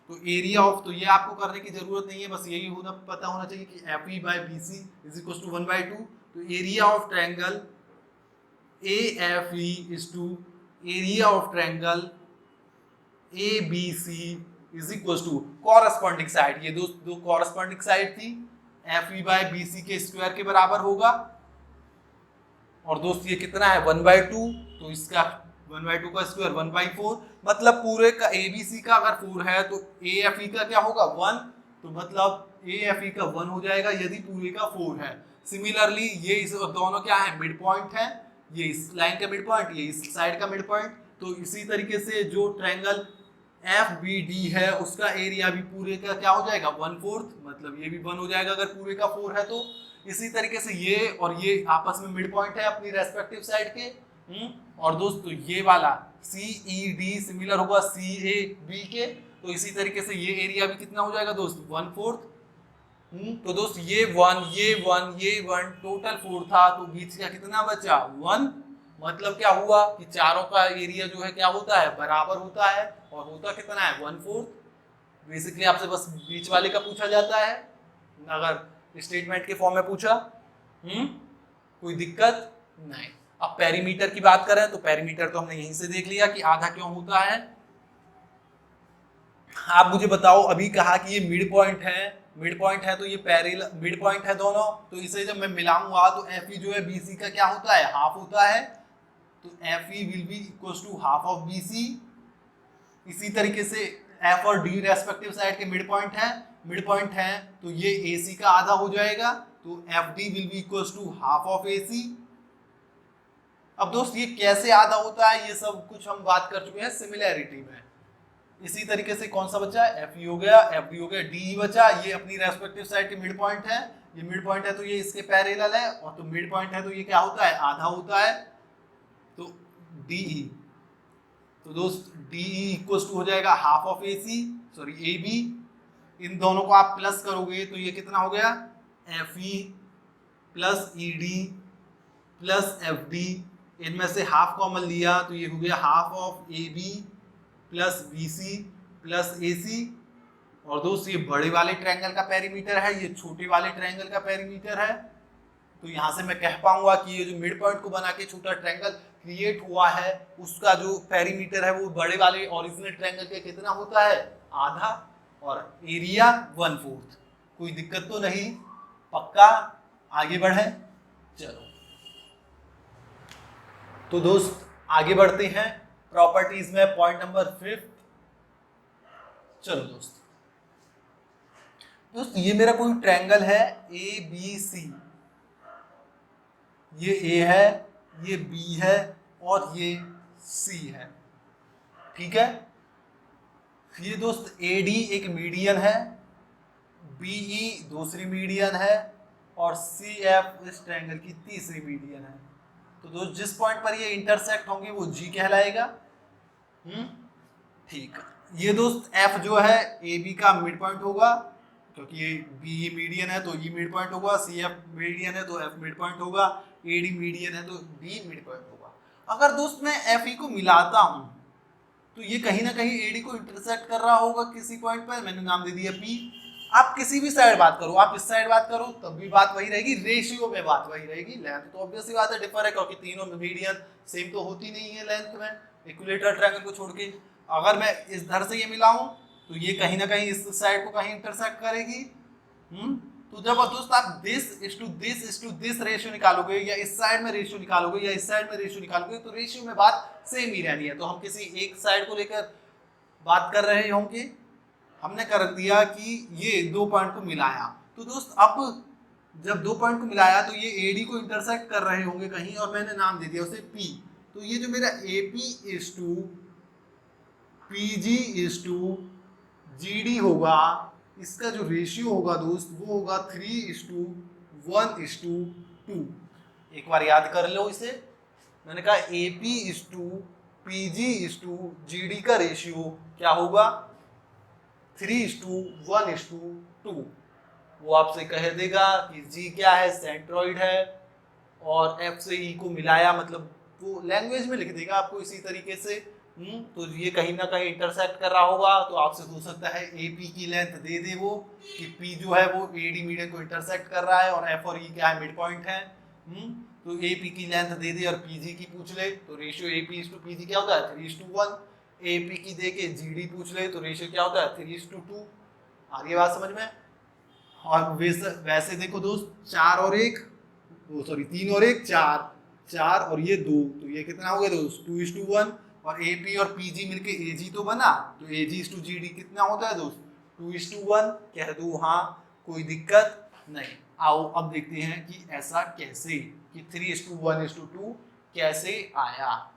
तो एरिया ऑफ, तो ये आपको करने की जरूरत नहीं है, बस यही होना पता होना चाहिए कि F E by B C is equal to 1/2। तो area of triangle A F E is to area of triangle A B C is equal to corresponding side, ये दो कॉरस्पॉन्डिंग साइड थी, F E by B C के square के बराबर होगा। और दोस्त ये कितना है 1/2, तो इसका 1/2 का स्क्वायर 1/4, मतलब पूरे का ए बी सी का अगर 4 है तो ए एफ ई का क्या होगा 1, तो मतलब ए एफ ई का 1 हो जाएगा यदि पूरे का 4 है। सिमिलरली ये इस दोनों क्या है मिड पॉइंट है, ये इस लाइन का मिड पॉइंट, ये इस साइड का मिड पॉइंट। तो इसी तरीके से जो ट्रायंगल एफ बी डी है उसका एरिया भी पूरे का क्या हो जाएगा 1/4, मतलब ये भी 1 हो जाएगा अगर पूरे का 4 है तो। इसी तरीके से ये और ये आपस में मिड पॉइंट है अपनी रेस्पेक्टिव साइड के। और दोस्तों ये वाला सी ई डी सिमिलर होगा सी ए बी के, तो इसी तरीके से ये एरिया भी कितना हो जाएगा दोस्त 1/4। तो दोस्त ये 1 टोटल 4 था, तो बीच का कितना बचा 1, मतलब क्या हुआ कि चारों का एरिया जो है क्या होता है बराबर होता है, और होता कितना है 1/4। बेसिकली आपसे बस बीच वाले का पूछा जाता है अगर स्टेटमेंट के फॉर्म में पूछा। कोई दिक्कत नहीं। अब पेरीमीटर की बात करें तो पेरीमीटर तो हमने यहीं से देख लिया कि आधा क्यों होता है। आप मुझे बताओ, अभी कहा कि ये मिड पॉइंट है तो ये पैरेलल मिड पॉइंट है दोनों, तो इसे जब मैं मिलाऊंगा तो एफ ई जो है बी सी का क्या होता है हाफ होता है, तो F E will be equal to half of B C. इसी तरीके से एफ और डी रेस्पेक्टिव साइड के मिड पॉइंट है तो ये ए सी का आधा हो जाएगा, तो f d will be equal to half of a c. अब दोस्त ये कैसे आधा होता है ये सब कुछ हम बात कर चुके हैं सिमिलैरिटी में। इसी तरीके से कौन सा बचा एफ ई हो गया, एफ डी हो गया, डी बचा, ये अपनी रेस्पेक्टिव साइड के मिड पॉइंट है, ये मिड पॉइंट है तो ये इसके पैरेलल है, और तो मिड पॉइंट है तो ये क्या होता है आधा होता है, तो डी ई। तो दोस्त डी ई इक्वल टू हो जाएगा half of a c, sorry a b. इन दोनों को आप प्लस करोगे तो ये कितना हो गया f e plus e d plus f d, इनमें से हाफ कॉमन लिया तो ये हो गया half of a b plus b c plus a c. और दोस्त ये बड़े वाले ट्रायंगल का पेरीमीटर है, ये छोटे वाले ट्रायंगल का पेरीमीटर है, तो यहाँ से मैं कह पाऊंगा कि ये जो मिड पॉइंट को बना के छोटा ट्रायंगल क्रिएट हुआ है उसका जो पेरीमीटर है वो बड़े वाले ओरिजिनल ट्रायंगल के कितना होता है आधा, और एरिया 1/4। कोई दिक्कत तो नहीं, पक्का आगे बढ़े चलो। तो दोस्त आगे बढ़ते हैं प्रॉपर्टीज में, पॉइंट नंबर 5। चलो दोस्त ये मेरा कोई ट्रायंगल है ए बी सी, ये ए है, ये बी है और ये सी है, ठीक है। ये दोस्त ए डी एक मीडियन है, बी ई दूसरी मीडियन है और सी एफ इस ट्रायंगल की तीसरी मीडियन है। तो दोस्त जिस पॉइंट पर ये इंटरसेक्ट होंगे वो जी कहलाएगा। ठीक, ये दोस्त एफ जो है ए बी का मिड पॉइंट होगा, क्योंकि ये बी ई मीडियन है तो ई मिड पॉइंट होगा, सी एफ मीडियन है तो एफ मिड पॉइंट होगा, ए डी मीडियन है तो डी मिड पॉइंट होगा। अगर दोस्त मैं एफ ई को मिलाता हूं तो ये कहीं ना कहीं ए डी को इंटरसेक्ट कर रहा होगा किसी पॉइंट पर, मैंने नाम दे दिया पी। आप किसी भी साइड बात करो, आप इस साइड बात करो तब भी बात वही रहेगी, रेशियो में बात वही रहेगी। लेंथ तो ऑब्वियसली बात है डिफर है, क्योंकि तीनों मीडियन सेम तो होती नहीं है लेंथ में, इक्विलेटरल ट्रायंगल को छोड़ के। अगर मैं इस धर से ये मिलाऊं तो ये कहीं ना कहीं इस साइड को कहीं इंटरसेक्ट करेगी। तो जब दोस्त आप दिस दिस रेशियो निकालोगे, या इस साइड में रेशियो निकालोगे या इस साइड में रेशियो निकालोगे, तो रेशियो में बात सेम ही रहनी है। तो हम किसी एक साइड को लेकर बात कर रहे होंगे, हमने कर दिया कि ये दो पॉइंट को मिलाया, तो दोस्त अब जब दो पॉइंट को मिलाया तो ये ए डी को इंटरसेक्ट कर रहे होंगे कहीं, और मैंने नाम दे दिया उसे पी। तो ये जो मेरा A P is to P G is to G D होगा, इसका जो रेशियो होगा दोस्त वो होगा 3:1:2। एक बार याद कर लो इसे, मैंने कहा A P is to P G is to G D का रेशियो क्या होगा 3:1:2। वो आपसे कह देगा कि जी क्या है सेंट्रॉइड है, और एफ से ई को मिलाया, मतलब वो लैंग्वेज में लिख देगा आपको इसी तरीके से तो ये कहीं ना कहीं इंटरसेक्ट कर रहा होगा, तो आपसे हो सकता है AP की लेंथ दे दे वो कि P जो है वो AD मीडियन को इंटरसेक्ट कर रहा है और F और E क्या है, मिड पॉइंट है। तो AP की लेंथ दे दे और PG की पूछ ले, तो रेशियो AP/PG क्या होता है 3:1। AP की दे के GD पूछ ले तो रेशियो क्या होता है 3:2। आगे बात समझ में। और वैसे देखो दोस्त 4 और 1, सॉरी 3 और 1 4, 4 और ये 2, तो ये कितना हो गया दोस्त 2:1। और AP और PG मिलके AG तो बना, तो AG/GD कितना होता है दोस्त 2:1। कह दो हाँ, कोई दिक्कत नहीं। आओ अब देखते हैं कि ऐसा कैसे, कि 3:1:2 कैसे आया।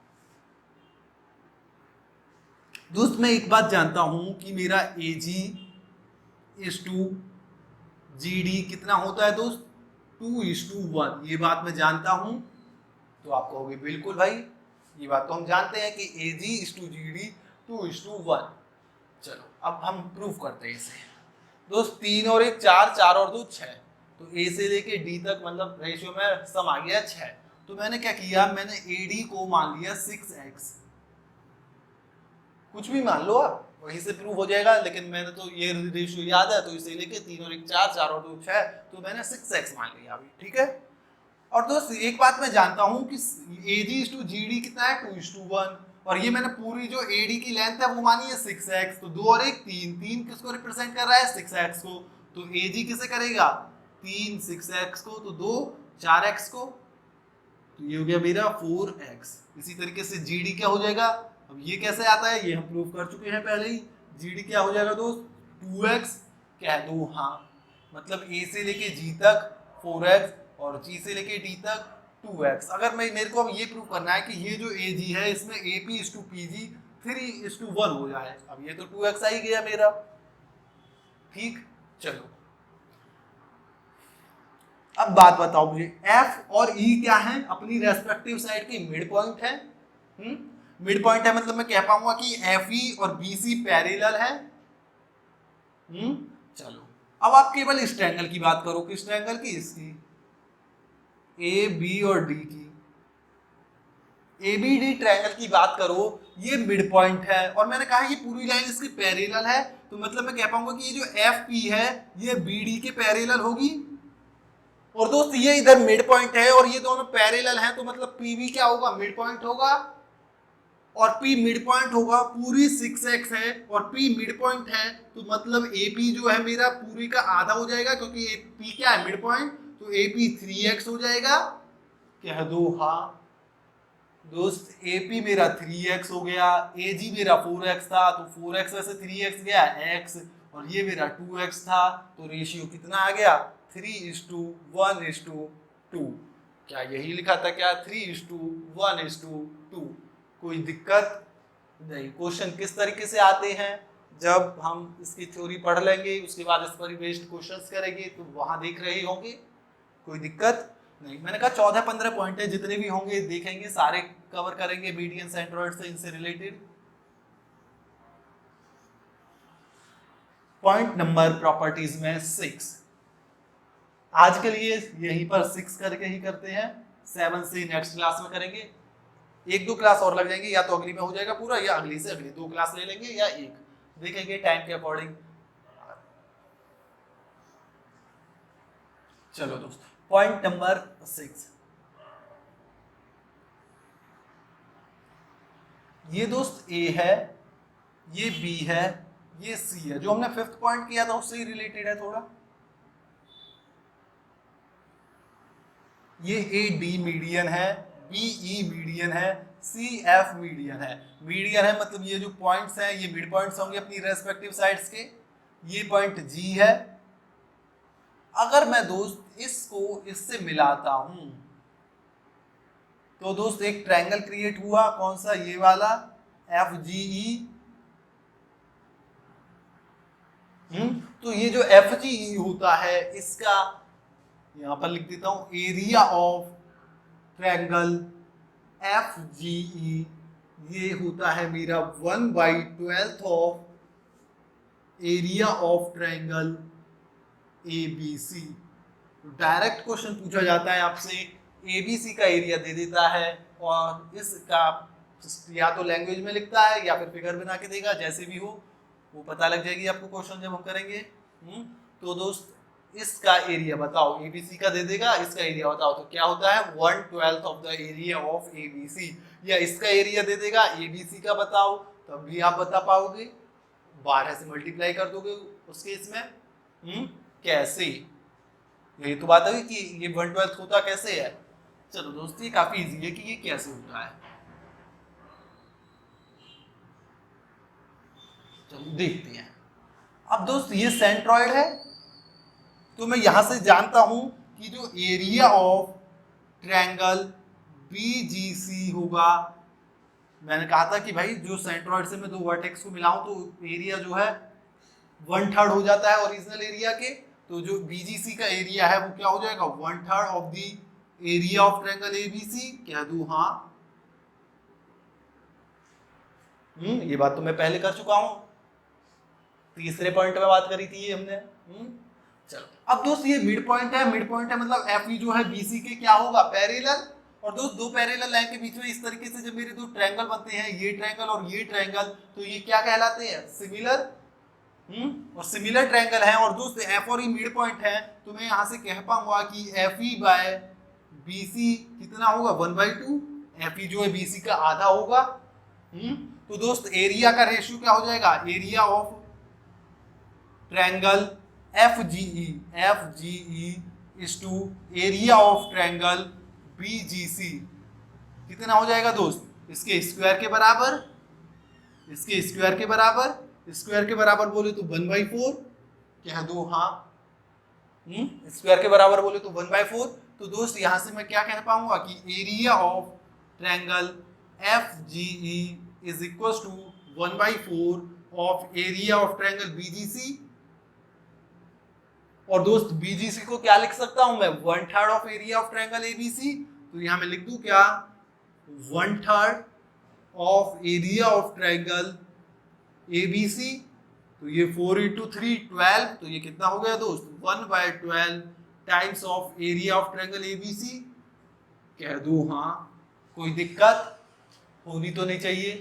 दोस्त मैं एक बात जानता हूं कि मेरा AG/GD कितना होता है दोस्त 2:1, ये बात मैं जानता हूं। तो आप कहोगे बिल्कुल भाई, ये बात तो हम जानते हैं कि AG/GD 2:1। चलो अब हम प्रूफ करते हैं इसे। दोस्त 3 और 1 4, 4 और 2 6, तो A से लेके D तक मतलब रेशियो में सम आ गया 6। तो मैंने क्या किया, मैंने AD को मान लिया 6x, कुछ भी मान लो आप, वहीं से प्रूव हो जाएगा। लेकिन मैंने तो ये रेशियो याद है, तो इसे लेके 3 और 1 4, 4 और 2 6, तो मैंने 6x मान लिया अभी, ठीक है। और दोस्त एक बात मैं जानता हूं कि AG/GD कितना है 2:1, और ये मैंने पूरी जो AD की लेंथ है वो मानी है 6x, तो 2 और 1 3, 3 किसको रिप्रेजेंट कर रहा है 6x को, तो AG किसे करेगा 3 6x को, तो 2 4x को, तो ये हो गया मेरा 4x। इसी तरीके से GD क्या हो जाएगा, अब ये कैसे आता है ये हम प्रूव कर चुके हैं पहले ही। GD क्या हो जाएगा दोस्त 2x, कह दो हाँ, मतलब A से लेके G तक 4x और G से लेके D तक 2x। अगर मेरे को अब ये प्रूव करना है कि ये जो AG है इसमें AP/PG 3:1 हो जाए, अब ये तो 2x आ ही गया मेरा, ठीक। चलो अब बात बताओ मुझे, F और E क्या है, अपनी रेस्पेक्टिव साइड की मिड पॉइंट है। मिड पॉइंट है मतलब मैं कह पाऊंगा कि FE और BC पैरेलल है। चलो अब आप केवल इस ट्रायंगल की बात करो, किस ट्रायंगल की, इसकी AB और D की, ABD ट्रायंगल की बात करो, ये मिड पॉइंट है और मैंने कहा ये पूरी लाइन इसकी पैरेलल है, तो मतलब मैं कह पाऊंगा कि ये जो FP है ये BD के पैरेलल होगी। और दोस्त ये इधर मिड पॉइंट है और ये दोनों पैरेलल हैं, तो मतलब PB क्या होगा मिड पॉइंट होगा, और P मिड पॉइंट होगा, पूरी 6x है और P मिड पॉइंट है, तो मतलब AP जो है मेरा पूरी का आधा हो जाएगा, क्योंकि P क्या है मिड पॉइंट, तो AP 3x हो जाएगा। कह दो हाँ दोस्त, AP मेरा 3x हो गया, AG मेरा 4x था, तो 4x में से 3x गया x, और ये मेरा 2x था, तो रेशियो कितना आ गया 3:1:2। क्या यही लिखा था क्या 3:1:2। कोई दिक्कत नहीं। क्वेश्चन किस तरीके से आते हैं, जब हम इसकी थ्योरी पढ़ लेंगे उसके बाद इस पर बेस्ड क्वेश्चंस करेंगे तो वहां देख रहे होंगे, कोई दिक्कत नहीं। मैंने कहा 14-15 पॉइंट है, जितने भी होंगे देखेंगे, सारे कवर करेंगे मीडियन सेंट्रोइड से इनसे रिलेटेड। पॉइंट नंबर प्रॉपर्टीज में 6, आज के लिए यहीं पर 6 करके ही करते हैं, 7 से नेक्स्ट क्लास में करेंगे। 1-2 क्लास और लग जाएंगे, या तो अगली में हो जाएगा पूरा, या अगली से अगली 2 क्लास ले लेंगे, या एक देखेंगे टाइम के अकॉर्डिंग। चलो दोस्त पॉइंट नंबर 6, ये दोस्त A है, ये B है, ये C है, जो हमने 5th पॉइंट किया था उससे ही रिलेटेड है थोड़ा। ये AD मीडियन है, BE मीडियन है, CF मीडियन है। मीडियन है मतलब ये जो पॉइंट्स हैं ये मिड पॉइंट्स होंगे अपनी रेस्पेक्टिव साइड्स के। ये पॉइंट G है। अगर मैं दोस्त इसको इससे मिलाता हूं तो दोस्त एक ट्रायंगल क्रिएट हुआ, कौन सा, ये वाला FGE। तो ये जो FGE होता है इसका यहां पर लिख देता हूं, एरिया ऑफ ट्रायंगल FGE ये होता है मेरा 1/12 of area of triangle ABC। Direct question पूछा जाता है आपसे, ABC का एरिया दे देता है और इसका या तो लैंग्वेज में लिखता है या फिर फिगर बना के देगा, जैसे भी हो वो पता लग जाएगी आपको क्वेश्चन जब हम करेंगे। तो दोस्त इसका एरिया बताओ, एबीसी का दे देगा, इसका एरिया बताओ, तो क्या होता है 1/12 of the area of ABC. या इसका एरिया दे देगा, एबीसी का बताओ, तब भी आप बता पाओगे, 12 से मल्टीप्लाई कर दोगे उस केस में। कैसे, यही तो बात है कि ये 1/12 होता कैसे है। चलो दोस्त ये काफी इजी है कि ये कैसे होता है, चलो देखते हैं। अब दोस्त ये सेंट्रॉइड है, तो मैं यहां से जानता हूं कि जो एरिया ऑफ ट्रायंगल बीजीसी होगा, मैंने कहा था कि भाई जो सेंट्रॉइड से मैं दो वर्टेक्स को मिलाऊं तो एरिया जो है 1/3 हो जाता है ओरिजिनल एरिया के। तो जो बीजीसी का एरिया है वो क्या हो जाएगा 1/3 of the area of triangle ABC. कह दूं हाँ, ये बात तो मैं पहले कर चुका हूं, तीसरे पॉइंट में बात करी थी ये हमने। चलो अब दोस्त ये मिड पॉइंट है, मिड पॉइंट है मतलब एफ जो है बीसी के क्या होगा पैरेलल। और दोस्त दो पैरेलल लाइन के बीच में इस तरीके से जब मेरे दो ट्रायंगल बनते हैं, ये ट्रायंगल और ये ट्रायंगल, तो ये क्या कहलाते हैं सिमिलर। और सिमिलर ट्रायंगल है, और दोस्त एफ और ई मिड पॉइंट है, तो मैं यहां से कह पाऊंगा कि एफ ई बाय बीसी कितना होगा 1/2। एफ ई जो है बीसी का आधा होगा। तो दोस्त एरिया का रेशियो क्या हो जाएगा, area of triangle FGE is to area of triangle BGC कितना हो जाएगा दोस्त, इसके स्क्वायर के बराबर, इसके स्क्वायर के बराबर, स्क्वायर के बराबर बोले तो 1/4, कह दो हाँ। स्क्वायर के बराबर बोले तो 1/4। तो दोस्त यहां से मैं क्या कह पाऊंगा कि area of triangle FGE is equal to 1/4 of area of triangle BGC। और दोस्त बीजीसी को क्या लिख सकता हूं मैं 1/3 of area of triangle ABC. तो यहां मैं लिख दूं क्या 1/3 of area of triangle ABC. तो ये 4 × 3 12, तो ये कितना हो गया दोस्त 1/12 times of area of triangle ABC. कह दो हाँ, कोई दिक्कत होनी तो नहीं चाहिए।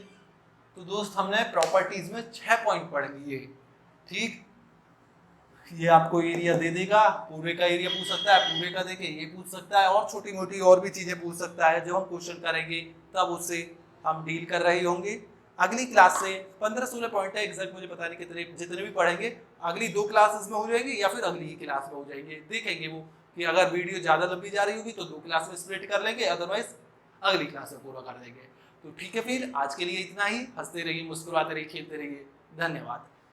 तो दोस्त हमने प्रॉपर्टीज में 6 पॉइंट पढ़ लिए, ठीक। ये आपको एरिया दे देगा, पूरे का एरिया पूछ सकता है, पूरे का देके ये पूछ सकता है, और छोटी मोटी और भी चीजें पूछ सकता है। जब हम क्वेश्चन करेंगे तब उससे हम डील कर रहे होंगे। अगली क्लास से 15-16 पॉइंट है एग्जैक्ट, मुझे पता नहीं कितने, जितने भी पढ़ेंगे अगली 2 क्लासेस में हो जाएंगे या फिर अगली ही क्लास में हो जाएंगे, देखेंगे वो कि अगर वीडियो ज्यादा लंबी जा रही होगी तो 2 क्लास में स्प्लिट कर लेंगे, अदरवाइज अगली क्लास में पूरा कर देंगे। तो ठीक है, फिर आज के लिए इतना ही। हंसते रहिए, मुस्कुराते रहिए, खेलते रहिए। धन्यवाद।